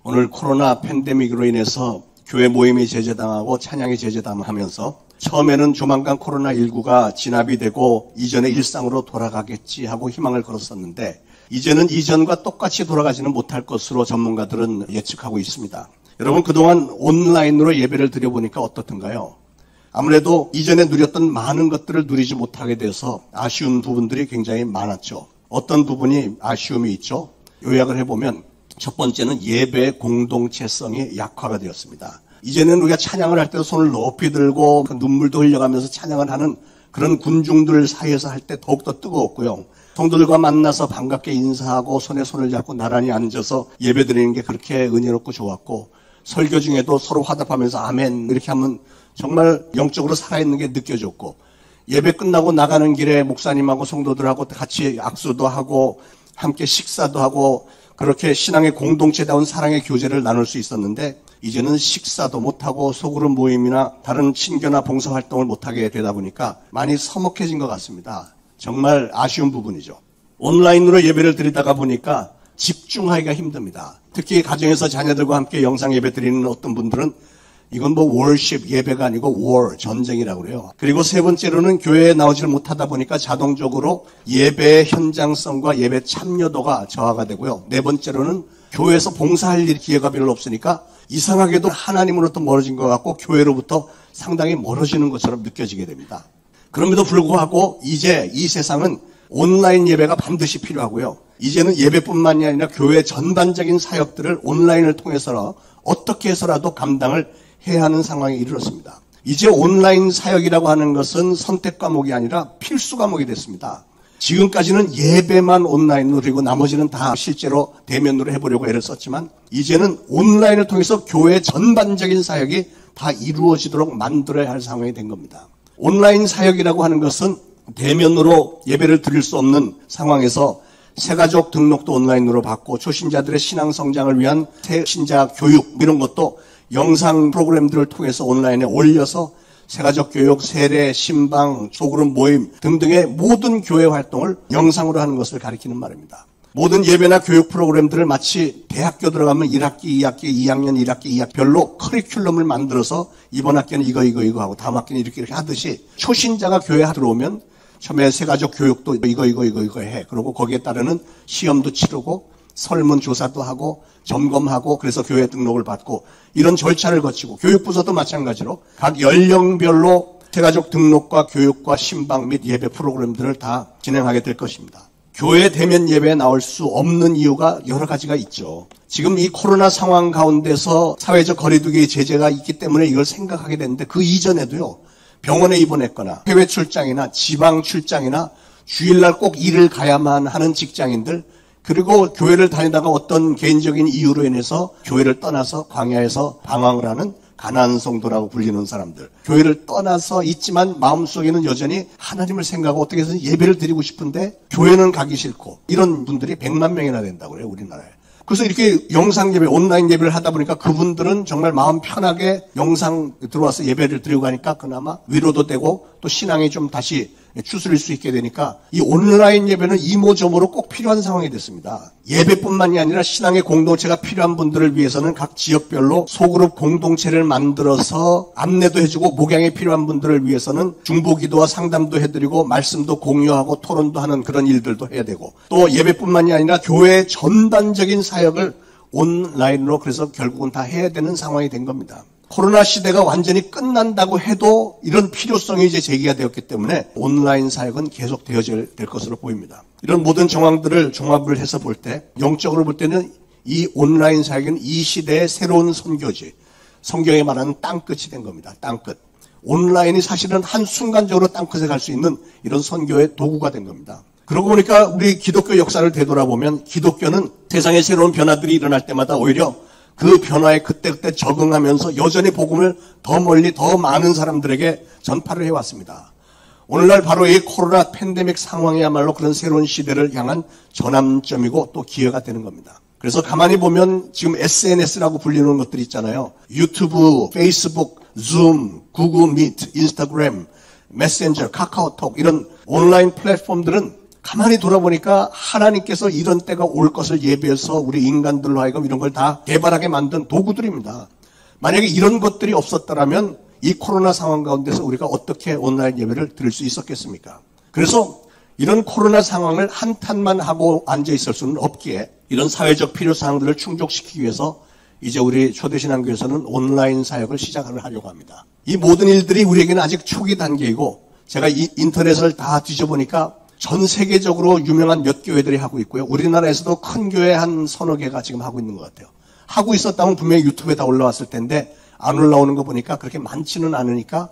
오늘 코로나 팬데믹으로 인해서 교회 모임이 제재당하고 찬양이 제재당하면서 처음에는 조만간 코로나19가 진압이 되고 이전의 일상으로 돌아가겠지 하고 희망을 걸었었는데 이제는 이전과 똑같이 돌아가지는 못할 것으로 전문가들은 예측하고 있습니다. 여러분 그동안 온라인으로 예배를 드려보니까 어떻던가요? 아무래도 이전에 누렸던 많은 것들을 누리지 못하게 돼서 아쉬운 부분들이 굉장히 많았죠. 어떤 부분이 아쉬움이 있죠? 요약을 해보면 첫 번째는 예배의 공동체성이 약화가 되었습니다. 이제는 우리가 찬양을 할 때도 손을 높이 들고 눈물도 흘려가면서 찬양을 하는 그런 군중들 사이에서 할 때 더욱더 뜨거웠고요. 성도들과 만나서 반갑게 인사하고 손에 손을 잡고 나란히 앉아서 예배 드리는 게 그렇게 은혜롭고 좋았고 설교 중에도 서로 화답하면서 아멘 이렇게 하면 정말 영적으로 살아있는 게 느껴졌고 예배 끝나고 나가는 길에 목사님하고 성도들하고 같이 악수도 하고 함께 식사도 하고 그렇게 신앙의 공동체다운 사랑의 교제를 나눌 수 있었는데 이제는 식사도 못하고 소그룹 모임이나 다른 친교나 봉사활동을 못하게 되다 보니까 많이 서먹해진 것 같습니다. 정말 아쉬운 부분이죠. 온라인으로 예배를 드리다가 보니까 집중하기가 힘듭니다. 특히 가정에서 자녀들과 함께 영상 예배 드리는 어떤 분들은 이건 뭐 월십 예배가 아니고 war 전쟁이라고 그래요. 그리고 세 번째로는 교회에 나오지를 못하다 보니까 자동적으로 예배의 현장성과 예배 참여도가 저하가 되고요. 네 번째로는 교회에서 봉사할 일 기회가 별로 없으니까 이상하게도 하나님으로부터 멀어진 것 같고 교회로부터 상당히 멀어지는 것처럼 느껴지게 됩니다. 그럼에도 불구하고 이제 이 세상은 온라인 예배가 반드시 필요하고요. 이제는 예배뿐만이 아니라 교회 전반적인 사역들을 온라인을 통해서 어떻게 해서라도 감당을 해야 하는 상황에 이르렀습니다. 이제 온라인 사역이라고 하는 것은 선택 과목이 아니라 필수 과목이 됐습니다. 지금까지는 예배만 온라인으로 그리고 나머지는 다 실제로 대면으로 해보려고 애를 썼지만 이제는 온라인을 통해서 교회 전반적인 사역이 다 이루어지도록 만들어야 할 상황이 된 겁니다. 온라인 사역이라고 하는 것은 대면으로 예배를 드릴 수 없는 상황에서 새가족 등록도 온라인으로 받고 초신자들의 신앙 성장을 위한 새신자 교육 이런 것도 영상 프로그램들을 통해서 온라인에 올려서 새가족 교육, 세례, 신방, 소그룹 모임 등등의 모든 교회 활동을 영상으로 하는 것을 가리키는 말입니다. 모든 예배나 교육 프로그램들을 마치 대학교 들어가면 1학기, 2학기, 2학년, 1학기, 2학별로 커리큘럼을 만들어서 이번 학기는 이거 하고 다음 학기는 이렇게 하듯이 초신자가 교회에 들어오면 처음에 새가족 교육도 이거 해. 그리고 거기에 따르는 시험도 치르고 설문조사도 하고 점검하고 그래서 교회 등록을 받고 이런 절차를 거치고 교육부서도 마찬가지로 각 연령별로 새가족 등록과 교육과 신방 및 예배 프로그램들을 다 진행하게 될 것입니다. 교회 대면 예배에 나올 수 없는 이유가 여러 가지가 있죠. 지금 이 코로나 상황 가운데서 사회적 거리두기 제재가 있기 때문에 이걸 생각하게 됐는데 그 이전에도요. 병원에 입원했거나 해외 출장이나 지방 출장이나 주일날 꼭 일을 가야만 하는 직장인들 그리고 교회를 다니다가 어떤 개인적인 이유로 인해서 교회를 떠나서 광야에서 방황을 하는 가난한 성도라고 불리는 사람들 교회를 떠나서 있지만 마음속에는 여전히 하나님을 생각하고 어떻게 해서 예배를 드리고 싶은데 교회는 가기 싫고 이런 분들이 100만 명이나 된다고 그래요 우리나라에. 그래서 이렇게 영상 예배, 온라인 예배를 하다 보니까 그분들은 정말 마음 편하게 영상 들어와서 예배를 드리고 가니까 그나마 위로도 되고 또 신앙이 좀 다시 추스릴 수 있게 되니까 이 온라인 예배는 이모저모로 꼭 필요한 상황이 됐습니다. 예배뿐만이 아니라 신앙의 공동체가 필요한 분들을 위해서는 각 지역별로 소그룹 공동체를 만들어서 안내도 해주고 목양이 필요한 분들을 위해서는 중보기도와 상담도 해드리고 말씀도 공유하고 토론도 하는 그런 일들도 해야 되고 또 예배뿐만이 아니라 교회의 전반적인 사역을 온라인으로 그래서 결국은 다 해야 되는 상황이 된 겁니다. 코로나 시대가 완전히 끝난다고 해도 이런 필요성이 이제 제기가 되었기 때문에 온라인 사역은 계속 되어질 것으로 보입니다. 이런 모든 정황들을 종합을 해서 볼 때 영적으로 볼 때는 이 온라인 사역은 이 시대의 새로운 선교지 성경에 말하는 땅끝이 된 겁니다. 땅끝. 온라인이 사실은 한순간적으로 땅끝에 갈 수 있는 이런 선교의 도구가 된 겁니다. 그러고 보니까 우리 기독교 역사를 되돌아보면 기독교는 세상의 새로운 변화들이 일어날 때마다 오히려 그 변화에 그때그때 적응하면서 여전히 복음을 더 멀리 더 많은 사람들에게 전파를 해왔습니다. 오늘날 바로 이 코로나 팬데믹 상황이야말로 그런 새로운 시대를 향한 전환점이고 또 기회가 되는 겁니다. 그래서 가만히 보면 지금 SNS라고 불리는 것들이 있잖아요. 유튜브, 페이스북, 줌, 구글 미트, 인스타그램, 메신저, 카카오톡 이런 온라인 플랫폼들은 가만히 돌아보니까 하나님께서 이런 때가 올 것을 예비해서 우리 인간들로 하여금 이런 걸 다 개발하게 만든 도구들입니다. 만약에 이런 것들이 없었더라면 이 코로나 상황 가운데서 우리가 어떻게 온라인 예배를 드릴 수 있었겠습니까? 그래서 이런 코로나 상황을 한탄만 하고 앉아있을 수는 없기에 이런 사회적 필요사항들을 충족시키기 위해서 이제 우리 초대신앙교회에서는 온라인 사역을 시작을 하려고 합니다. 이 모든 일들이 우리에게는 아직 초기 단계이고 제가 이 인터넷을 다 뒤져보니까 전 세계적으로 유명한 몇 교회들이 하고 있고요. 우리나라에서도 큰 교회 한 서너 개가 지금 하고 있는 것 같아요. 하고 있었다면 분명히 유튜브에 다 올라왔을 텐데 안 올라오는 거 보니까 그렇게 많지는 않으니까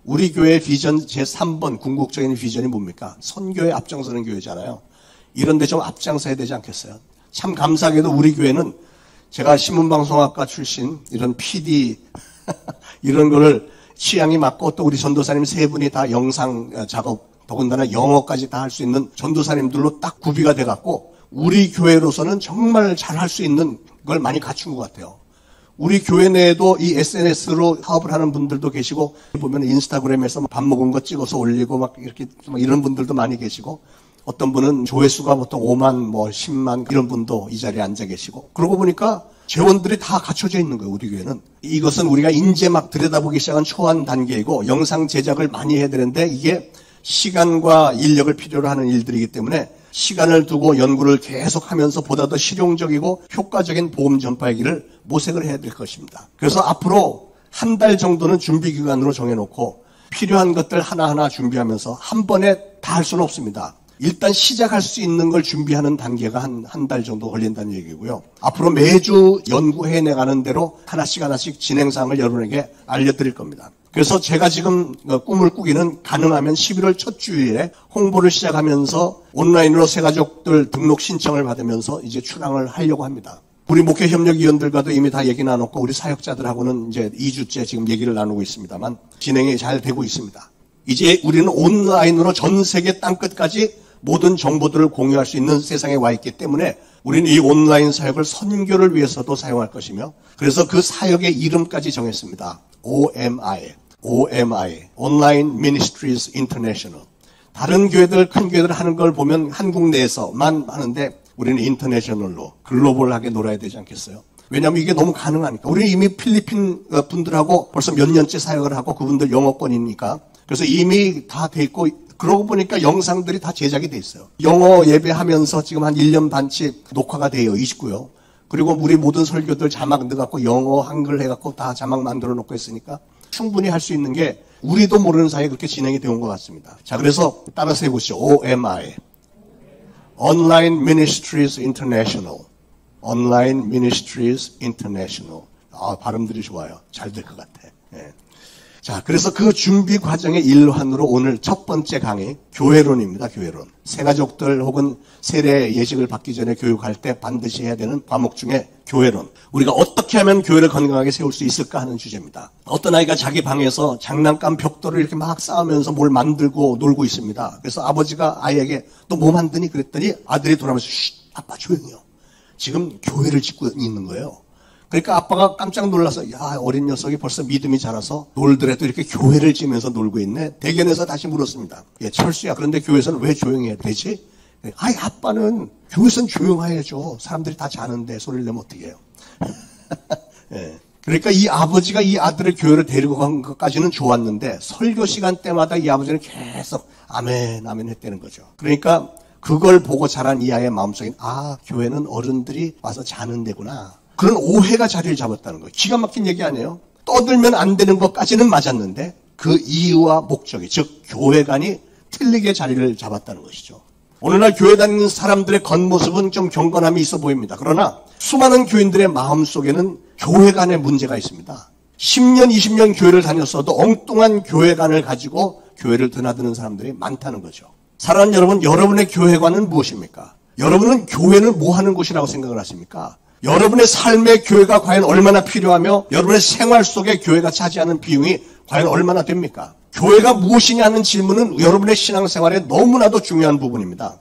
우리 교회 비전 제3번 궁극적인 비전이 뭡니까? 선교에 앞장서는 교회잖아요. 이런 데 좀 앞장서야 되지 않겠어요? 참 감사하게도 우리 교회는 제가 신문방송학과 출신 이런 PD 이런 거를 취향이 맞고 또 우리 전도사님 세 분이 다 영상 작업 더군다나 영어까지 다 할 수 있는 전도사님들로 딱 구비가 돼갖고 우리 교회로서는 정말 잘할 수 있는 걸 많이 갖춘 것 같아요. 우리 교회 내에도 이 SNS로 사업을 하는 분들도 계시고 보면 인스타그램에서 밥 먹은 거 찍어서 올리고 막 이렇게 이런 분들도 많이 계시고 어떤 분은 조회수가 보통 5만 뭐 10만 이런 분도 이 자리에 앉아 계시고 그러고 보니까 재원들이 다 갖춰져 있는 거예요. 우리 교회는. 이것은 우리가 이제 막 들여다보기 시작한 초안 단계이고 영상 제작을 많이 해야 되는데 이게 시간과 인력을 필요로 하는 일들이기 때문에 시간을 두고 연구를 계속하면서 보다 더 실용적이고 효과적인 복음 전파의 길을 모색을 해야 될 것입니다. 그래서 앞으로 한 달 정도는 준비 기간으로 정해놓고 필요한 것들 하나하나 준비하면서 한 번에 다 할 수는 없습니다. 일단 시작할 수 있는 걸 준비하는 단계가 한 달 정도 걸린다는 얘기고요. 앞으로 매주 연구해 나가는 대로 하나씩 진행사항을 여러분에게 알려드릴 겁니다. 그래서 제가 지금 꿈을 꾸기는 가능하면 11월 첫 주일에 홍보를 시작하면서 온라인으로 새가족들 등록 신청을 받으면서 이제 출항을 하려고 합니다. 우리 목회협력위원들과도 이미 다 얘기 나눴고 우리 사역자들하고는 이제 2주째 지금 얘기를 나누고 있습니다만 진행이 잘 되고 있습니다. 이제 우리는 온라인으로 전 세계 땅끝까지 모든 정보들을 공유할 수 있는 세상에 와 있기 때문에 우리는 이 온라인 사역을 선교를 위해서도 사용할 것이며 그래서 그 사역의 이름까지 정했습니다. OMI, Online Ministries International. 다른 교회들, 큰 교회들 하는 걸 보면 한국 내에서만 하는데 우리는 인터내셔널로 글로벌하게 놀아야 되지 않겠어요? 왜냐하면 이게 너무 가능하니까. 우리 이미 필리핀 분들하고 벌써 몇 년째 사역을 하고 그분들 영어권이니까 그래서 이미 다 돼 있고 그러고 보니까 영상들이 다 제작이 돼 있어요. 영어 예배하면서 지금 한 1년 반치 녹화가 되어 있고요. 그리고 우리 모든 설교들 자막 넣어갖고 영어, 한글 해갖고 다 자막 만들어 놓고 했으니까 충분히 할 수 있는 게 우리도 모르는 사이에 그렇게 진행이 되어 온 것 같습니다. 자, 그래서 따라서 해보시죠. OMI. Online Ministries International. Online Ministries International. 아, 발음들이 좋아요. 잘 될 것 같아. 예. 자, 그래서 그 준비 과정의 일환으로 오늘 첫 번째 강의, 교회론입니다. 교회론. 새가족들 혹은 세례 예식을 받기 전에 교육할 때 반드시 해야 되는 과목 중에 교회론. 우리가 어떻게 하면 교회를 건강하게 세울 수 있을까 하는 주제입니다. 어떤 아이가 자기 방에서 장난감 벽돌을 이렇게 막 쌓으면서 뭘 만들고 놀고 있습니다. 그래서 아버지가 아이에게 너 뭐 만드니? 그랬더니 아들이 돌아오면서 쉿, 아빠 조용히요. 지금 교회를 짓고 있는 거예요. 그러니까 아빠가 깜짝 놀라서 야, 어린 녀석이 벌써 믿음이 자라서 놀더라도 이렇게 교회를 지면서 놀고 있네. 대견해서 다시 물었습니다. 예, 철수야, 그런데 교회에서는 왜 조용해야 되지? 아이, 아빠는 교회에서는 조용해야죠. 사람들이 다 자는데 소리를 내면 어떻게 해요? 예. 그러니까 이 아버지가 이 아들을 교회로 데리고 간 것까지는 좋았는데 설교 시간 때마다 이 아버지는 계속 아멘 아멘 했다는 거죠. 그러니까 그걸 보고 자란 이 아이의 마음속에 아, 교회는 어른들이 와서 자는 데구나. 그런 오해가 자리를 잡았다는 거예요. 기가 막힌 얘기 아니에요? 떠들면 안 되는 것까지는 맞았는데 그 이유와 목적이, 즉 교회관이 틀리게 자리를 잡았다는 것이죠. 오늘날 교회 다니는 사람들의 겉모습은 좀 경건함이 있어 보입니다. 그러나 수많은 교인들의 마음속에는 교회관의 문제가 있습니다. 10년, 20년 교회를 다녔어도 엉뚱한 교회관을 가지고 교회를 드나드는 사람들이 많다는 거죠. 사랑하는 여러분, 여러분의 교회관은 무엇입니까? 여러분은 교회를 뭐 하는 곳이라고 생각을 하십니까? 여러분의 삶에 교회가 과연 얼마나 필요하며 여러분의 생활 속에 교회가 차지하는 비용이 과연 얼마나 됩니까? 교회가 무엇이냐는 질문은 여러분의 신앙생활에 너무나도 중요한 부분입니다.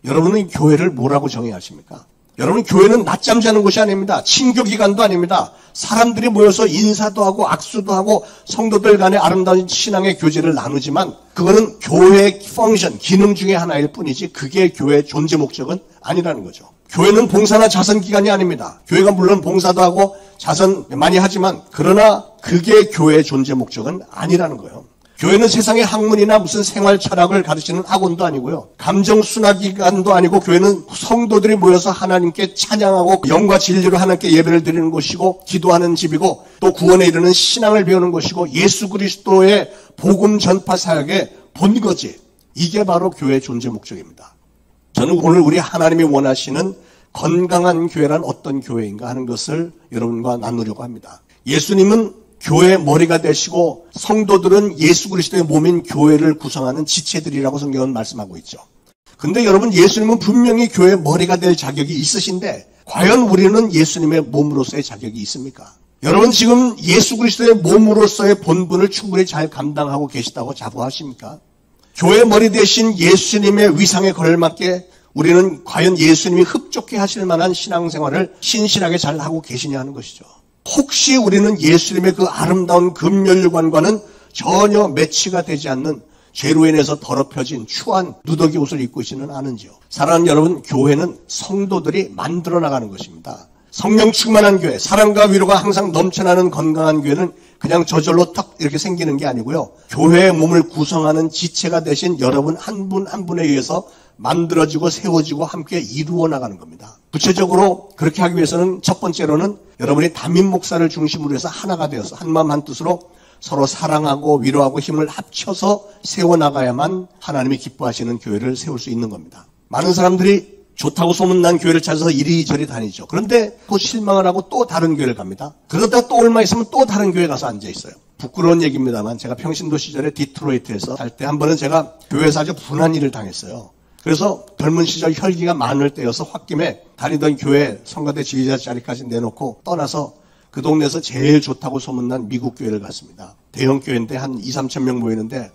여러분은 교회를 뭐라고 정의해야 하십니까? 여러분, 교회는 낮잠 자는 곳이 아닙니다. 친교기관도 아닙니다. 사람들이 모여서 인사도 하고 악수도 하고 성도들 간의 아름다운 신앙의 교제를 나누지만 그거는 교회의 펑션, 기능 중에 하나일 뿐이지 그게 교회의 존재 목적은 아니라는 거죠. 교회는 봉사나 자선기관이 아닙니다. 교회가 물론 봉사도 하고 자선 많이 하지만 그러나 그게 교회의 존재 목적은 아니라는 거예요. 교회는 세상의 학문이나 무슨 생활 철학을 가르치는 학원도 아니고요. 감정 순화기관도 아니고 교회는 성도들이 모여서 하나님께 찬양하고 영과 진리로 하나님께 예배를 드리는 곳이고 기도하는 집이고 또 구원에 이르는 신앙을 배우는 곳이고 예수 그리스도의 복음 전파 사역의 본거지. 이게 바로 교회의 존재 목적입니다. 저는 오늘 우리 하나님이 원하시는 건강한 교회란 어떤 교회인가 하는 것을 여러분과 나누려고 합니다. 예수님은 교회의 머리가 되시고 성도들은 예수 그리스도의 몸인 교회를 구성하는 지체들이라고 성경은 말씀하고 있죠. 근데 여러분 예수님은 분명히 교회의 머리가 될 자격이 있으신데 과연 우리는 예수님의 몸으로서의 자격이 있습니까? 여러분 지금 예수 그리스도의 몸으로서의 본분을 충분히 잘 감당하고 계시다고 자부하십니까? 교회의 머리 대신 예수님의 위상에 걸맞게 우리는 과연 예수님이 흡족해 하실 만한 신앙생활을 신실하게 잘 하고 계시냐 하는 것이죠. 혹시 우리는 예수님의 그 아름다운 금면류관과는 전혀 매치가 되지 않는 죄로 인해서 더럽혀진 추한 누더기 옷을 입고 있지는 않은지요. 사랑하는 여러분, 교회는 성도들이 만들어 나가는 것입니다. 성령 충만한 교회, 사랑과 위로가 항상 넘쳐나는 건강한 교회는 그냥 저절로 턱 이렇게 생기는 게 아니고요. 교회의 몸을 구성하는 지체가 되신 여러분 한 분 한 분에 의해서 만들어지고 세워지고 함께 이루어 나가는 겁니다. 구체적으로 그렇게 하기 위해서는 첫 번째로는 여러분이 담임 목사를 중심으로 해서 하나가 되어서 한마음 한뜻으로 서로 사랑하고 위로하고 힘을 합쳐서 세워나가야만 하나님이 기뻐하시는 교회를 세울 수 있는 겁니다. 많은 사람들이 좋다고 소문난 교회를 찾아서 이리저리 다니죠. 그런데 또 실망을 하고 또 다른 교회를 갑니다. 그러다 또 얼마 있으면 또 다른 교회 가서 앉아있어요. 부끄러운 얘기입니다만 제가 평신도 시절에 디트로이트에서 살 때 한 번은 제가 교회에서 아주 분한 일을 당했어요. 그래서 젊은 시절 혈기가 많을 때여서 홧김에 다니던 교회 성가대 지휘자 자리까지 내놓고 떠나서 그 동네에서 제일 좋다고 소문난 미국 교회를 갔습니다. 대형 교회인데 한 2, 3천 명 모이는데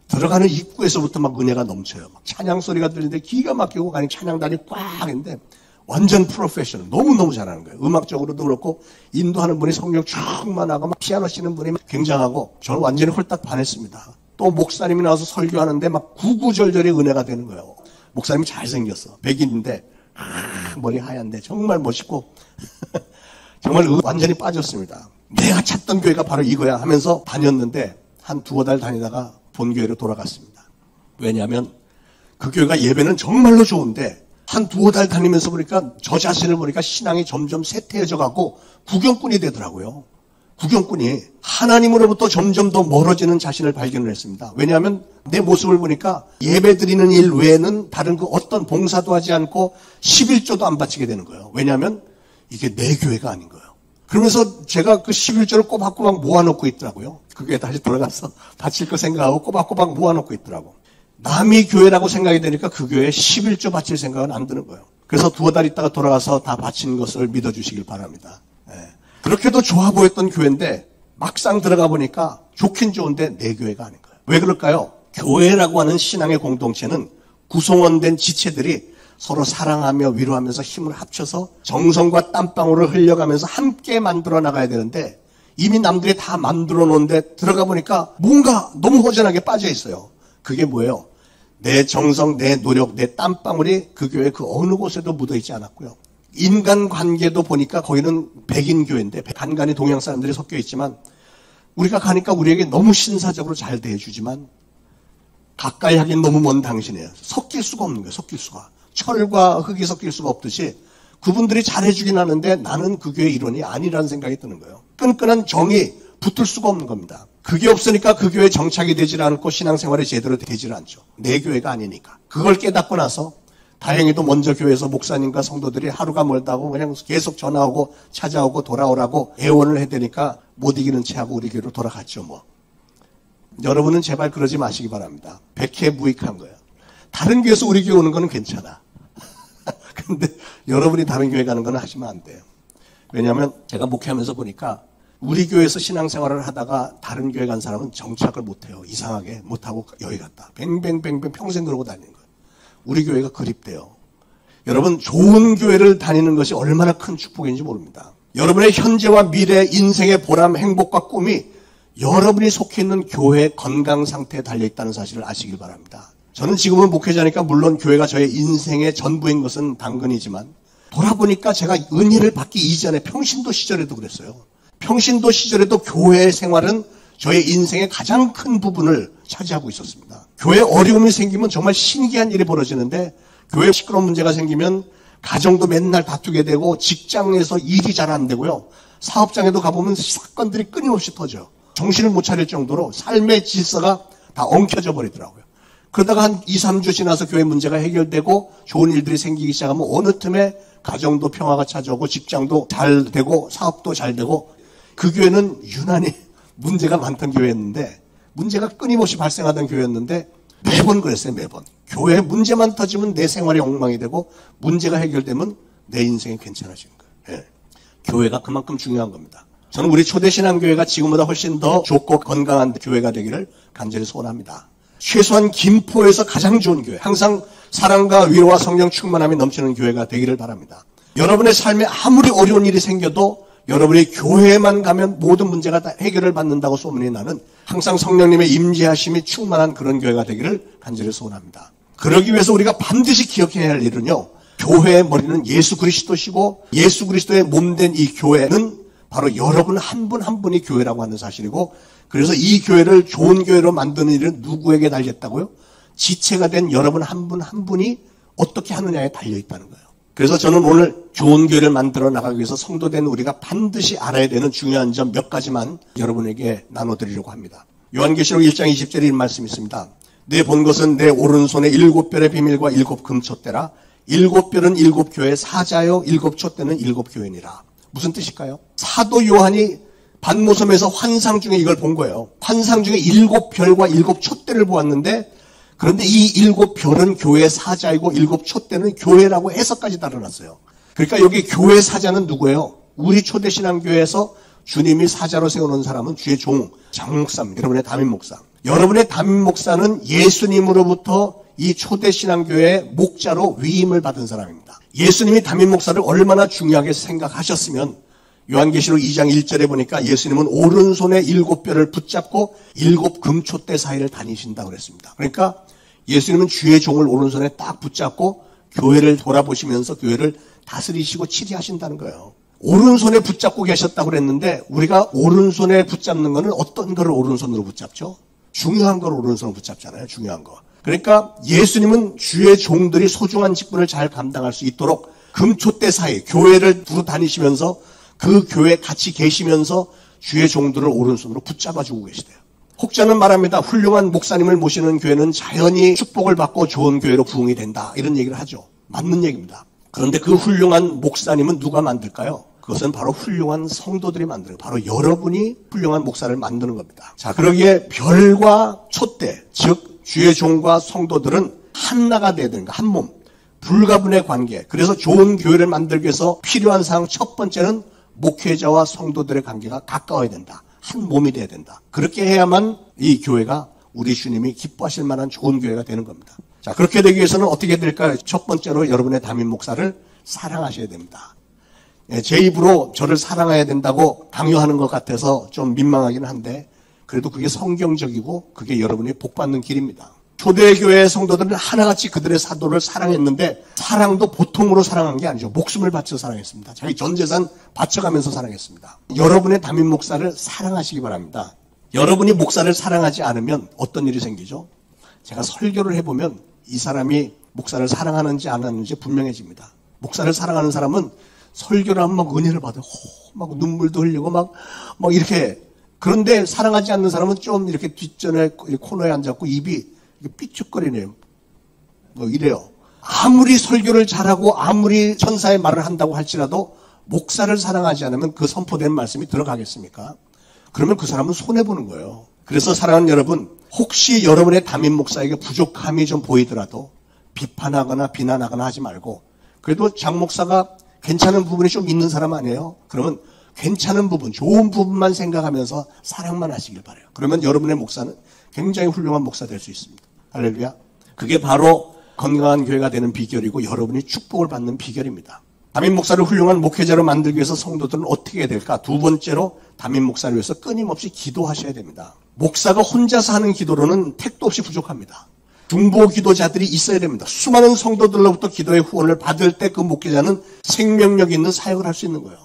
들어가는 입구에서부터 막 은혜가 넘쳐요. 막 찬양 소리가 들리는데 기가 막히고 가니 찬양단이 꽉 있는데 완전 프로페셔널. 너무너무 잘하는 거예요. 음악적으로도 그렇고 인도하는 분이 성령 충만하고 막 피아노 치는 분이 굉장하고 저는 완전히 홀딱 반했습니다. 또 목사님이 나와서 설교하는데 막 구구절절히 은혜가 되는 거예요. 목사님이 잘생겼어. 백인인데 머리 하얀데 정말 멋있고 정말 완전히 빠졌습니다. 내가 찾던 교회가 바로 이거야 하면서 다녔는데 한 두어 달 다니다가 본 교회로 돌아갔습니다. 왜냐하면 그 교회가 예배는 정말로 좋은데 한 두어 달 다니면서 보니까 저 자신을 보니까 신앙이 점점 쇠퇴해져 가고 구경꾼이 되더라고요. 구경꾼이 하나님으로부터 점점 더 멀어지는 자신을 발견을 했습니다. 왜냐하면 내 모습을 보니까 예배 드리는 일 외에는 다른 그 어떤 봉사도 하지 않고 11조도 안 바치게 되는 거예요. 왜냐하면 이게 내 교회가 아닌 거예요. 그러면서 제가 그 11조를 꼬박꼬박 모아놓고 있더라고요. 그게 다시 돌아가서 바칠 거 생각하고 꼬박꼬박 모아놓고 있더라고. 남이 교회라고 생각이 되니까 그 교회에 11조 바칠 생각은 안 드는 거예요. 그래서 두어 달 있다가 돌아가서 다 바친 것을 믿어주시길 바랍니다. 그렇게도 좋아 보였던 교회인데 막상 들어가 보니까 좋긴 좋은데 내 교회가 아닌 거예요. 왜 그럴까요? 교회라고 하는 신앙의 공동체는 구성원된 지체들이 서로 사랑하며 위로하면서 힘을 합쳐서 정성과 땀방울을 흘려가면서 함께 만들어 나가야 되는데 이미 남들이 다 만들어 놓은데 들어가 보니까 뭔가 너무 허전하게 빠져 있어요. 그게 뭐예요? 내 정성, 내 노력, 내 땀방울이 그 교회 그 어느 곳에도 묻어 있지 않았고요. 인간관계도 보니까 거기는 백인 교회인데 간간히 동양 사람들이 섞여 있지만 우리가 가니까 우리에게 너무 신사적으로 잘 대해주지만 가까이 하긴 너무 먼 당신이에요. 섞일 수가 없는 거예요. 섞일 수가. 철과 흙이 섞일 수가 없듯이 그분들이 잘해주긴 하는데 나는 그 교회 일원이 아니라는 생각이 드는 거예요. 끈끈한 정이 붙을 수가 없는 겁니다. 그게 없으니까 그 교회에 정착이 되질 않고 신앙생활이 제대로 되질 않죠. 내 교회가 아니니까. 그걸 깨닫고 나서 다행히도 먼저 교회에서 목사님과 성도들이 하루가 멀다고 그냥 계속 전화오고 찾아오고 돌아오라고 애원을 해대니까 못 이기는 채하고 우리 교회로 돌아갔죠 뭐. 여러분은 제발 그러지 마시기 바랍니다. 백해무익한 거예요. 다른 교회에서 우리 교회 오는 거는 괜찮아. 근데 여러분이 다른 교회 가는 건 하시면 안 돼요. 왜냐하면 제가 목회하면서 보니까 우리 교회에서 신앙생활을 하다가 다른 교회 간 사람은 정착을 못해요. 이상하게 못하고 여기 갔다. 뱅뱅뱅뱅 평생 그러고 다니는 거예요. 우리 교회가 그립대요. 여러분 좋은 교회를 다니는 것이 얼마나 큰 축복인지 모릅니다. 여러분의 현재와 미래, 인생의 보람, 행복과 꿈이 여러분이 속해 있는 교회 건강 상태에 달려있다는 사실을 아시길 바랍니다. 저는 지금은 목회자니까 물론 교회가 저의 인생의 전부인 것은 당근이지만 돌아보니까 제가 은혜를 받기 이전에 평신도 시절에도 그랬어요. 평신도 시절에도 교회 생활은 저의 인생의 가장 큰 부분을 차지하고 있었습니다. 교회 어려움이 생기면 정말 신기한 일이 벌어지는데 교회 시끄러운 문제가 생기면 가정도 맨날 다투게 되고 직장에서 일이 잘 안 되고요. 사업장에도 가보면 사건들이 끊임없이 터져. 정신을 못 차릴 정도로 삶의 질서가 다 엉켜져 버리더라고요. 그러다가 한 2, 3주 지나서 교회 문제가 해결되고 좋은 일들이 생기기 시작하면 어느 틈에 가정도 평화가 찾아오고 직장도 잘 되고 사업도 잘 되고 그 교회는 유난히 문제가 많던 교회였는데 문제가 끊임없이 발생하던 교회였는데 매번 그랬어요. 매번. 교회에 문제만 터지면 내 생활이 엉망이 되고 문제가 해결되면 내 인생이 괜찮아지는 거예요. 예. 교회가 그만큼 중요한 겁니다. 저는 우리 초대신앙교회가 지금보다 훨씬 더 좋고 건강한 교회가 되기를 간절히 소원합니다. 최소한 김포에서 가장 좋은 교회, 항상 사랑과 위로와 성령 충만함이 넘치는 교회가 되기를 바랍니다. 여러분의 삶에 아무리 어려운 일이 생겨도 여러분이 교회에만 가면 모든 문제가 다 해결을 받는다고 소문이 나는 항상 성령님의 임재하심이 충만한 그런 교회가 되기를 간절히 소원합니다. 그러기 위해서 우리가 반드시 기억해야 할 일은요. 교회의 머리는 예수 그리스도시고 예수 그리스도의 몸된 이 교회는 바로 여러분 한 분 한 분이 교회라고 하는 사실이고 그래서 이 교회를 좋은 교회로 만드는 일은 누구에게 달렸다고요? 지체가 된 여러분 한 분 한 분이 어떻게 하느냐에 달려있다는 거예요. 그래서 저는 오늘 좋은 교회를 만들어 나가기 위해서 성도된 우리가 반드시 알아야 되는 중요한 점 몇 가지만 여러분에게 나눠드리려고 합니다. 요한계시록 1장 20절에 이런 말씀이 있습니다. 내 본 것은 내 오른손에 7별의 비밀과 7 금촛대라. 7별은 7교회 사자요 7 촛대는 7 교회니라. 무슨 뜻일까요? 사도 요한이 반모섬에서 환상 중에 이걸 본 거예요. 환상 중에 7별과 7 촛대를 보았는데 그런데 이 7별은 교회 사자이고 7 촛대는 교회라고 해석까지 달아놨어요. 그러니까 여기 교회 사자는 누구예요? 우리 초대신앙교회에서 주님이 사자로 세우는 사람은 주의 종, 장목사입니다. 여러분의 담임 목사. 여러분의 담임 목사는 예수님으로부터 이 초대신앙교회의 목자로 위임을 받은 사람입니다. 예수님이 담임 목사를 얼마나 중요하게 생각하셨으면 요한계시록 2장 1절에 보니까 예수님은 오른손에 7별을 붙잡고 7 금촛대 사이를 다니신다고 그랬습니다. 그러니까 예수님은 주의 종을 오른손에 딱 붙잡고 교회를 돌아보시면서 교회를 다스리시고 치리하신다는 거예요. 오른손에 붙잡고 계셨다고 그랬는데 우리가 오른손에 붙잡는 거는 어떤 거를 오른손으로 붙잡죠? 중요한 걸 오른손으로 붙잡잖아요. 중요한 거. 그러니까 예수님은 주의 종들이 소중한 직분을 잘 감당할 수 있도록 금촛대 사이 교회를 두루 다니시면서 그 교회에 같이 계시면서 주의 종들을 오른손으로 붙잡아주고 계시대요. 혹자는 말합니다. 훌륭한 목사님을 모시는 교회는 자연히 축복을 받고 좋은 교회로 부흥이 된다. 이런 얘기를 하죠. 맞는 얘기입니다. 그런데 그 훌륭한 목사님은 누가 만들까요? 그것은 바로 훌륭한 성도들이 만드는 거예요. 바로 여러분이 훌륭한 목사를 만드는 겁니다. 자, 그러기에 별과 촛대, 즉 주의 종과 성도들은 하나가 돼야 되는 거예요. 한 몸. 불가분의 관계. 그래서 좋은 교회를 만들기 위해서 필요한 사항 첫 번째는 목회자와 성도들의 관계가 가까워야 된다. 한 몸이 돼야 된다. 그렇게 해야만 이 교회가 우리 주님이 기뻐하실 만한 좋은 교회가 되는 겁니다. 자, 그렇게 되기 위해서는 어떻게 될까요? 첫 번째로 여러분의 담임 목사를 사랑하셔야 됩니다. 제 입으로 저를 사랑해야 된다고 강요하는 것 같아서 좀 민망하긴 한데 그래도 그게 성경적이고 그게 여러분이 복받는 길입니다. 초대교회 성도들은 하나같이 그들의 사도를 사랑했는데 사랑도 보통으로 사랑한 게 아니죠. 목숨을 바쳐 사랑했습니다. 자기 전 재산 바쳐가면서 사랑했습니다. 여러분의 담임 목사를 사랑하시기 바랍니다. 여러분이 목사를 사랑하지 않으면 어떤 일이 생기죠? 제가 설교를 해보면 이 사람이 목사를 사랑하는지 안 하는지 분명해집니다. 목사를 사랑하는 사람은 설교를 하면 막 은혜를 받아요. 막 눈물도 흘리고 막 이렇게. 그런데 사랑하지 않는 사람은 좀 이렇게 뒷전에 코너에 앉았고 입이 삐죽거리네요. 이래요. 아무리 설교를 잘하고 아무리 천사의 말을 한다고 할지라도 목사를 사랑하지 않으면 그 선포된 말씀이 들어가겠습니까? 그러면 그 사람은 손해보는 거예요. 그래서 사랑하는 여러분, 혹시 여러분의 담임 목사에게 부족함이 좀 보이더라도 비판하거나 비난하거나 하지 말고 그래도 장 목사가 괜찮은 부분이 좀 있는 사람 아니에요? 그러면 괜찮은 부분, 좋은 부분만 생각하면서 사랑만 하시길 바라요. 그러면 여러분의 목사는 굉장히 훌륭한 목사 될 수 있습니다. 할렐루야. 그게 바로 건강한 교회가 되는 비결이고 여러분이 축복을 받는 비결입니다. 담임 목사를 훌륭한 목회자로 만들기 위해서 성도들은 어떻게 해야 될까? 두 번째로 담임 목사를 위해서 끊임없이 기도하셔야 됩니다. 목사가 혼자서 하는 기도로는 택도 없이 부족합니다. 중보 기도자들이 있어야 됩니다. 수많은 성도들로부터 기도의 후원을 받을 때 그 목회자는 생명력 있는 사역을 할 수 있는 거예요.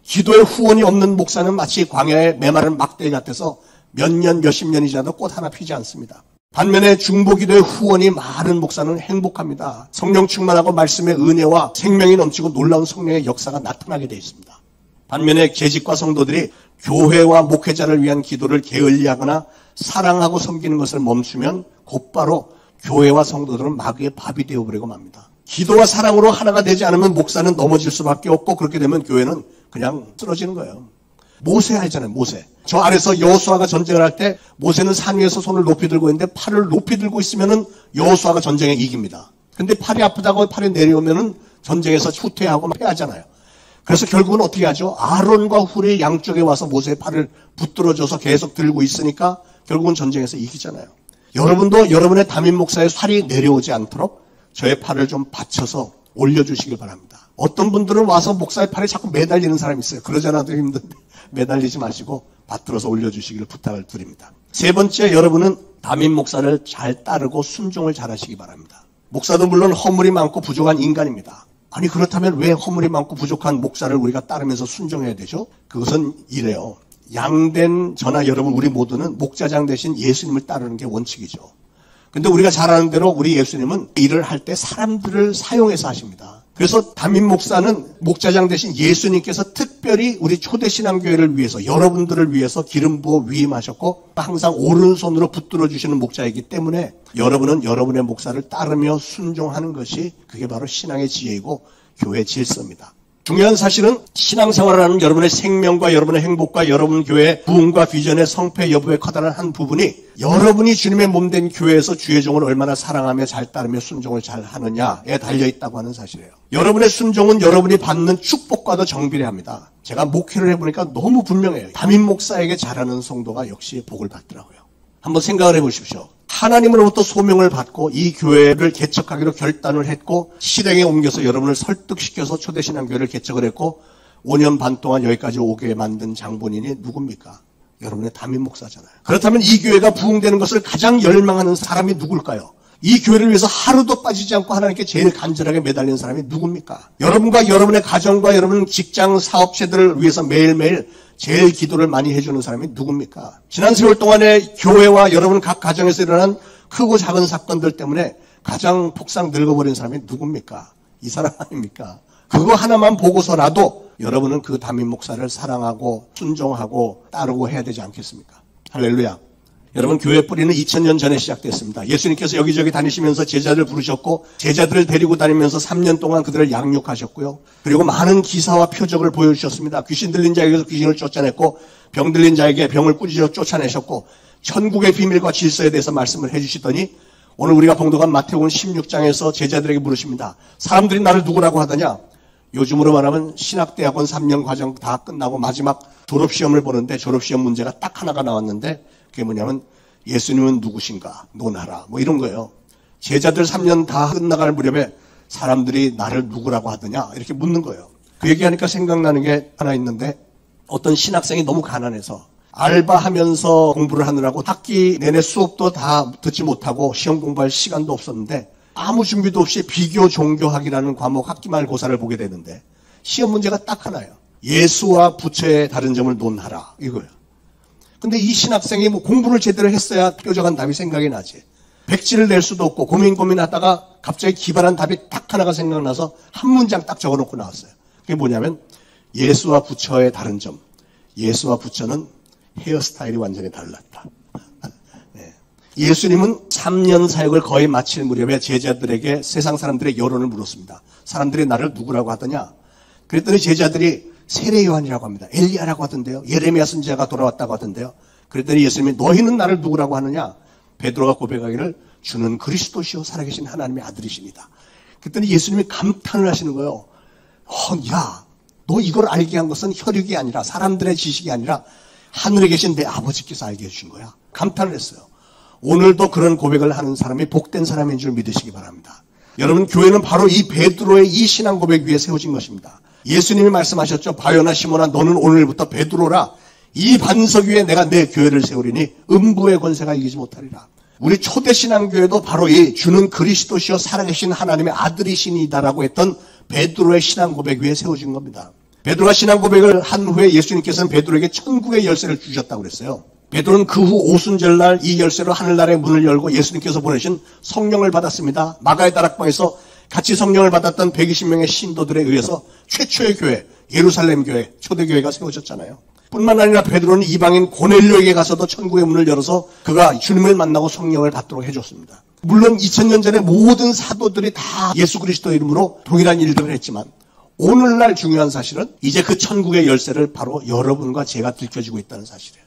기도의 후원이 없는 목사는 마치 광야에 메마른 막대기 같아서 몇 년, 몇십 년이 지나도 꽃 하나 피지 않습니다. 반면에 중보 기도의 후원이 많은 목사는 행복합니다. 성령 충만하고 말씀의 은혜와 생명이 넘치고 놀라운 성령의 역사가 나타나게 되어 있습니다. 반면에 재직과 성도들이 교회와 목회자를 위한 기도를 게을리하거나 사랑하고 섬기는 것을 멈추면 곧바로 교회와 성도들은 마귀의 밥이 되어버리고 맙니다. 기도와 사랑으로 하나가 되지 않으면 목사는 넘어질 수밖에 없고, 그렇게 되면 교회는 그냥 쓰러지는 거예요. 모세 알잖아요. 모세. 저 아래서 여호수아가 전쟁을 할 때 모세는 산 위에서 손을 높이 들고 있는데 팔을 높이 들고 있으면은 여호수아가 전쟁에 이깁니다. 근데 팔이 아프다고 팔이 내려오면은 전쟁에서 후퇴하고 패하잖아요. 그래서 결국은 어떻게 하죠? 아론과 훌이 양쪽에 와서 모세의 팔을 붙들어줘서 계속 들고 있으니까 결국은 전쟁에서 이기잖아요. 여러분도 여러분의 담임 목사의 팔이 내려오지 않도록 저의 팔을 좀 받쳐서 올려주시길 바랍니다. 어떤 분들은 와서 목사의 팔에 자꾸 매달리는 사람이 있어요. 그러지 않아도 힘든데 매달리지 마시고 받들어서 올려주시기를 부탁을 드립니다. 세 번째, 여러분은 담임 목사를 잘 따르고 순종을 잘 하시기 바랍니다. 목사도 물론 허물이 많고 부족한 인간입니다. 아니, 그렇다면 왜 허물이 많고 부족한 목사를 우리가 따르면서 순종해야 되죠? 그것은 이래요. 양된 저나 여러분 우리 모두는 목자장 대신 예수님을 따르는 게 원칙이죠. 근데 우리가 잘 아는 대로 우리 예수님은 일을 할 때 사람들을 사용해서 하십니다. 그래서 담임 목사는 목자장 대신 예수님께서 특별히 우리 초대신앙교회를 위해서, 여러분들을 위해서 기름 부어 위임하셨고 항상 오른손으로 붙들어 주시는 목자이기 때문에 여러분은 여러분의 목사를 따르며 순종하는 것이, 그게 바로 신앙의 지혜이고 교회 질서입니다. 중요한 사실은 신앙생활을 하는 여러분의 생명과 여러분의 행복과 여러분 교회의 부흥과 비전의 성패 여부에 커다란 한 부분이 여러분이 주님의 몸된 교회에서 주의 종을 얼마나 사랑하며 잘 따르며 순종을 잘 하느냐에 달려있다고 하는 사실이에요. 여러분의 순종은 여러분이 받는 축복과도 정비례합니다. 제가 목회를 해보니까 너무 분명해요. 담임 목사에게 잘하는 성도가 역시 복을 받더라고요. 한번 생각을 해보십시오. 하나님으로부터 소명을 받고 이 교회를 개척하기로 결단을 했고 실행에 옮겨서 여러분을 설득시켜서 초대신앙교회를 개척을 했고 5년 반 동안 여기까지 오게 만든 장본인이 누굽니까? 여러분의 담임 목사잖아요. 그렇다면 이 교회가 부흥되는 것을 가장 열망하는 사람이 누굴까요? 이 교회를 위해서 하루도 빠지지 않고 하나님께 제일 간절하게 매달리는 사람이 누굽니까? 여러분과 여러분의 가정과 여러분 직장 사업체들을 위해서 매일매일 제일 기도를 많이 해주는 사람이 누굽니까? 지난 세월 동안에 교회와 여러분 각 가정에서 일어난 크고 작은 사건들 때문에 가장 폭삭 늙어버린 사람이 누굽니까? 이 사람 아닙니까? 그거 하나만 보고서라도 여러분은 그 담임 목사를 사랑하고 순종하고 따르고 해야 되지 않겠습니까? 할렐루야. 여러분, 교회 뿌리는 2000년 전에 시작됐습니다. 예수님께서 여기저기 다니시면서 제자들 부르셨고 제자들을 데리고 다니면서 3년 동안 그들을 양육하셨고요. 그리고 많은 기사와 표적을 보여주셨습니다. 귀신 들린 자에게서 귀신을 쫓아냈고 병 들린 자에게 병을 꾸짖어 쫓아내셨고 천국의 비밀과 질서에 대해서 말씀을 해주시더니 오늘 우리가 봉독한 마태복음 16장에서 제자들에게 물으십니다. 사람들이 나를 누구라고 하더냐? 요즘으로 말하면 신학대학원 3년 과정 다 끝나고 마지막 졸업시험을 보는데 졸업시험 문제가 딱 하나가 나왔는데 그게 뭐냐면 예수님은 누구신가? 논하라. 뭐 이런 거예요. 제자들 3년 다 끝나갈 무렵에 사람들이 나를 누구라고 하더냐? 이렇게 묻는 거예요. 그 얘기하니까 생각나는 게 하나 있는데 어떤 신학생이 너무 가난해서 알바하면서 공부를 하느라고 학기 내내 수업도 다 듣지 못하고 시험 공부할 시간도 없었는데 아무 준비도 없이 비교 종교학이라는 과목 학기말 고사를 보게 되는데 시험 문제가 딱 하나예요. 예수와 부처의 다른 점을 논하라. 이거예요. 근데 이 신학생이 뭐 공부를 제대로 했어야 뾰족한 답이 생각이 나지. 백지를 낼 수도 없고 고민하다가 갑자기 기발한 답이 딱 하나가 생각나서 한 문장 딱 적어놓고 나왔어요. 그게 뭐냐면 예수와 부처의 다른 점. 예수와 부처는 헤어스타일이 완전히 달랐다. 네. 예수님은 3년 사역을 거의 마칠 무렵에 제자들에게 세상 사람들의 여론을 물었습니다. 사람들이 나를 누구라고 하더냐? 그랬더니 제자들이 세례 요한이라고 합니다. 엘리야라고 하던데요. 예레미야 선지자가 돌아왔다고 하던데요. 그랬더니 예수님이 너희는 나를 누구라고 하느냐? 베드로가 고백하기를 주는 그리스도시요 살아계신 하나님의 아들이십니다. 그랬더니 예수님이 감탄을 하시는 거예요. 야, 너 이걸 알게 한 것은 혈육이 아니라 사람들의 지식이 아니라 하늘에 계신 내 아버지께서 알게 해주신 거야. 감탄을 했어요. 오늘도 그런 고백을 하는 사람이 복된 사람인 줄 믿으시기 바랍니다. 여러분, 교회는 바로 이 베드로의 이 신앙 고백 위에 세워진 것입니다. 예수님이 말씀하셨죠. 바요나 시몬아, 너는 오늘부터 베드로라. 이 반석 위에 내가 내 교회를 세우리니 음부의 권세가 이기지 못하리라. 우리 초대 신앙교회도 바로 이 주는 그리스도시요 살아계신 하나님의 아들이시니다라고 했던 베드로의 신앙 고백 위에 세워진 겁니다. 베드로가 신앙 고백을 한 후에 예수님께서는 베드로에게 천국의 열쇠를 주셨다고 그랬어요. 베드로는 그 후 오순절날 이 열쇠로 하늘나라의 문을 열고 예수님께서 보내신 성령을 받았습니다. 마가의 다락방에서 같이 성령을 받았던 120명의 신도들에 의해서 최초의 교회, 예루살렘 교회, 초대교회가 세워졌잖아요. 뿐만 아니라 베드로는 이방인 고넬료에게 가서도 천국의 문을 열어서 그가 주님을 만나고 성령을 받도록 해줬습니다. 물론 2000년 전에 모든 사도들이 다 예수 그리스도 이름으로 동일한 일들을 했지만 오늘날 중요한 사실은 이제 그 천국의 열쇠를 바로 여러분과 제가 들켜지고 있다는 사실이에요.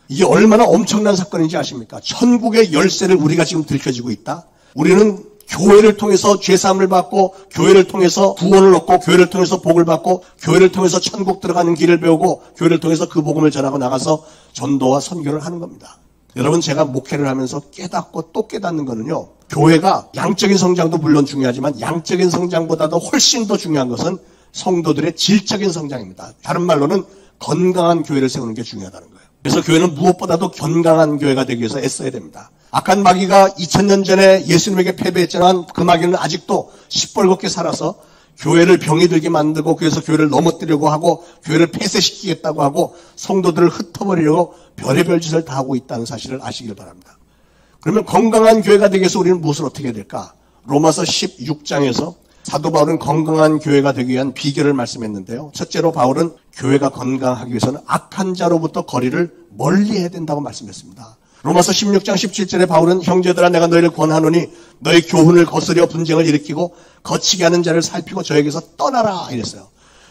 이게 얼마나 엄청난 사건인지 아십니까? 천국의 열쇠를 우리가 지금 들켜지고 있다. 우리는 교회를 통해서 죄사함을 받고, 교회를 통해서 구원을 얻고, 교회를 통해서 복을 받고, 교회를 통해서 천국 들어가는 길을 배우고, 교회를 통해서 그 복음을 전하고 나가서 전도와 선교를 하는 겁니다. 여러분, 제가 목회를 하면서 깨닫고 또 깨닫는 거는요, 교회가 양적인 성장도 물론 중요하지만 양적인 성장보다도 훨씬 더 중요한 것은 성도들의 질적인 성장입니다. 다른 말로는 건강한 교회를 세우는 게 중요하다는 거예요. 그래서 교회는 무엇보다도 건강한 교회가 되기 위해서 애써야 됩니다. 악한 마귀가 2000년 전에 예수님에게 패배했지만 그 마귀는 아직도 시뻘겋게 살아서 교회를 병이 들게 만들고, 그래서 교회를 넘어뜨리려고 하고, 교회를 폐쇄시키겠다고 하고, 성도들을 흩어버리려고 별의별 짓을 다 하고 있다는 사실을 아시길 바랍니다. 그러면 건강한 교회가 되기 위해서 우리는 무엇을 어떻게 해야 될까? 로마서 16장에서 사도 바울은 건강한 교회가 되기 위한 비결을 말씀했는데요. 첫째로 바울은 교회가 건강하기 위해서는 악한 자로부터 거리를 멀리 해야 된다고 말씀했습니다. 로마서 16장 17절에 바울은 형제들아 내가 너희를 권하노니 너희 교훈을 거스려 분쟁을 일으키고 거치게 하는 자를 살피고 저에게서 떠나라 이랬어요.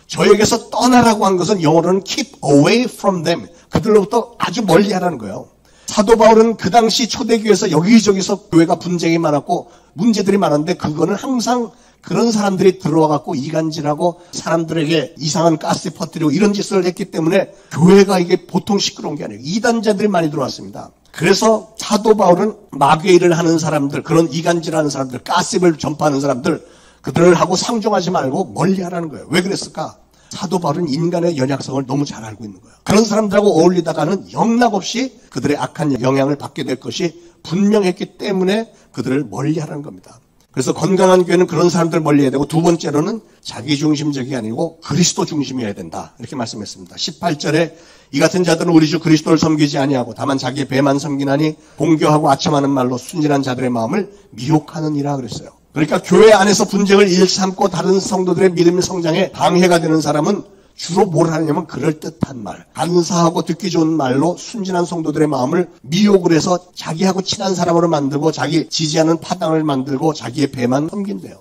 저에게서 떠나라고 한 것은 영어로는 keep away from them. 그들로부터 아주 멀리 하라는 거예요. 사도 바울은 그 당시 초대교회에서 여기저기서 교회가 분쟁이 많았고 문제들이 많았는데 그거는 항상 그런 사람들이 들어와갖고 이간질하고 사람들에게 이상한 가스 퍼뜨리고 이런 짓을 했기 때문에 교회가 이게 보통 시끄러운 게 아니에요. 이단자들이 많이 들어왔습니다. 그래서 사도 바울은 마귀의 일을 하는 사람들, 그런 이간질하는 사람들, 가스를 전파하는 사람들, 그들을 하고 상종하지 말고 멀리 하라는 거예요. 왜 그랬을까? 사도 바울은 인간의 연약성을 너무 잘 알고 있는 거예요. 그런 사람들하고 어울리다가는 영락없이 그들의 악한 영향을 받게 될 것이 분명했기 때문에 그들을 멀리 하라는 겁니다. 그래서 건강한 교회는 그런 사람들 멀리 해야 되고, 두 번째로는 자기 중심적이 아니고 그리스도 중심이어야 된다. 이렇게 말씀했습니다. 18절에 이 같은 자들은 우리 주 그리스도를 섬기지 아니하고 다만 자기의 배만 섬기나니 공교하고 아첨하는 말로 순진한 자들의 마음을 미혹하느니라 그랬어요. 그러니까 교회 안에서 분쟁을 일삼고 다른 성도들의 믿음 성장에 방해가 되는 사람은 주로 뭘 하냐면 그럴듯한 말, 간사하고 듣기 좋은 말로 순진한 성도들의 마음을 미혹을 해서 자기하고 친한 사람으로 만들고 자기 지지하는 파당을 만들고 자기의 배만 섬긴대요.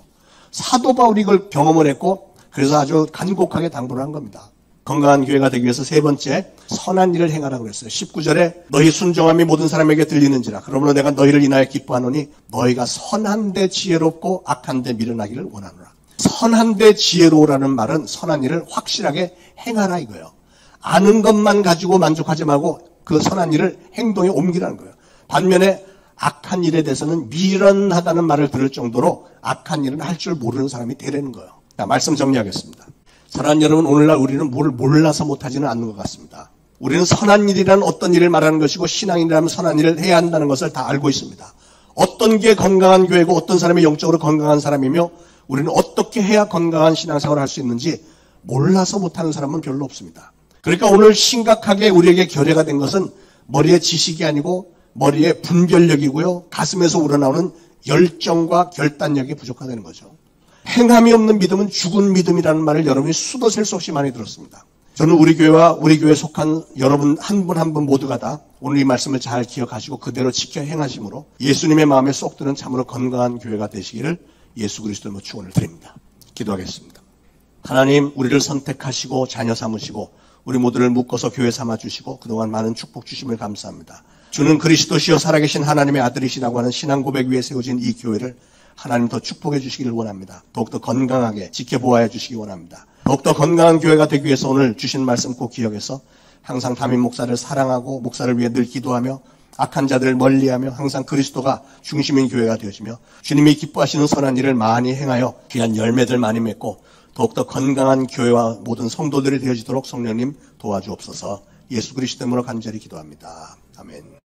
사도 바울이 이걸 경험을 했고 그래서 아주 간곡하게 당부를 한 겁니다. 건강한 교회가 되기 위해서 세 번째, 선한 일을 행하라고 그랬어요. 19절에 너희 순종함이 모든 사람에게 들리는지라 그러므로 내가 너희를 인하여 기뻐하노니 너희가 선한데 지혜롭고 악한데 미련하기를 원하노라. 선한데 지혜로우라는 말은 선한 일을 확실하게 행하라 이거예요. 아는 것만 가지고 만족하지 말고 그 선한 일을 행동에 옮기라는 거예요. 반면에 악한 일에 대해서는 미련하다는 말을 들을 정도로 악한 일은 할 줄 모르는 사람이 되려는 거예요. 자, 말씀 정리하겠습니다. 사랑하는 여러분, 오늘날 우리는 뭘 몰라서 못하지는 않는 것 같습니다. 우리는 선한 일이란 어떤 일을 말하는 것이고 신앙인이라면 선한 일을 해야 한다는 것을 다 알고 있습니다. 어떤 게 건강한 교회고 어떤 사람이 영적으로 건강한 사람이며 우리는 어떻게 해야 건강한 신앙생활을 할 수 있는지 몰라서 못하는 사람은 별로 없습니다. 그러니까 오늘 심각하게 우리에게 결여가 된 것은 머리에 지식이 아니고 머리에 분별력이고요. 가슴에서 우러나오는 열정과 결단력이 부족하다는 거죠. 행함이 없는 믿음은 죽은 믿음이라는 말을 여러분이 수도 셀 수 없이 많이 들었습니다. 저는 우리 교회와 우리 교회에 속한 여러분 한 분 한 분 모두가 다 오늘 이 말씀을 잘 기억하시고 그대로 지켜 행하심으로 예수님의 마음에 쏙 드는 참으로 건강한 교회가 되시기를 예수 그리스도로 축원을 드립니다. 기도하겠습니다. 하나님, 우리를 선택하시고 자녀 삼으시고 우리 모두를 묶어서 교회 삼아 주시고 그동안 많은 축복 주심을 감사합니다. 주는 그리스도시여 살아계신 하나님의 아들이시라고 하는 신앙 고백 위에 세워진 이 교회를 하나님 더 축복해 주시기를 원합니다. 더욱더 건강하게 지켜보아야 주시기 원합니다. 더욱더 건강한 교회가 되기 위해서 오늘 주신 말씀 꼭 기억해서 항상 담임 목사를 사랑하고 목사를 위해 늘 기도하며 악한 자들을 멀리하며 항상 그리스도가 중심인 교회가 되어지며 주님이 기뻐하시는 선한 일을 많이 행하여 귀한 열매들 많이 맺고 더욱더 건강한 교회와 모든 성도들이 되어지도록 성령님 도와주옵소서. 예수 그리스도 이름으로 간절히 기도합니다. 아멘.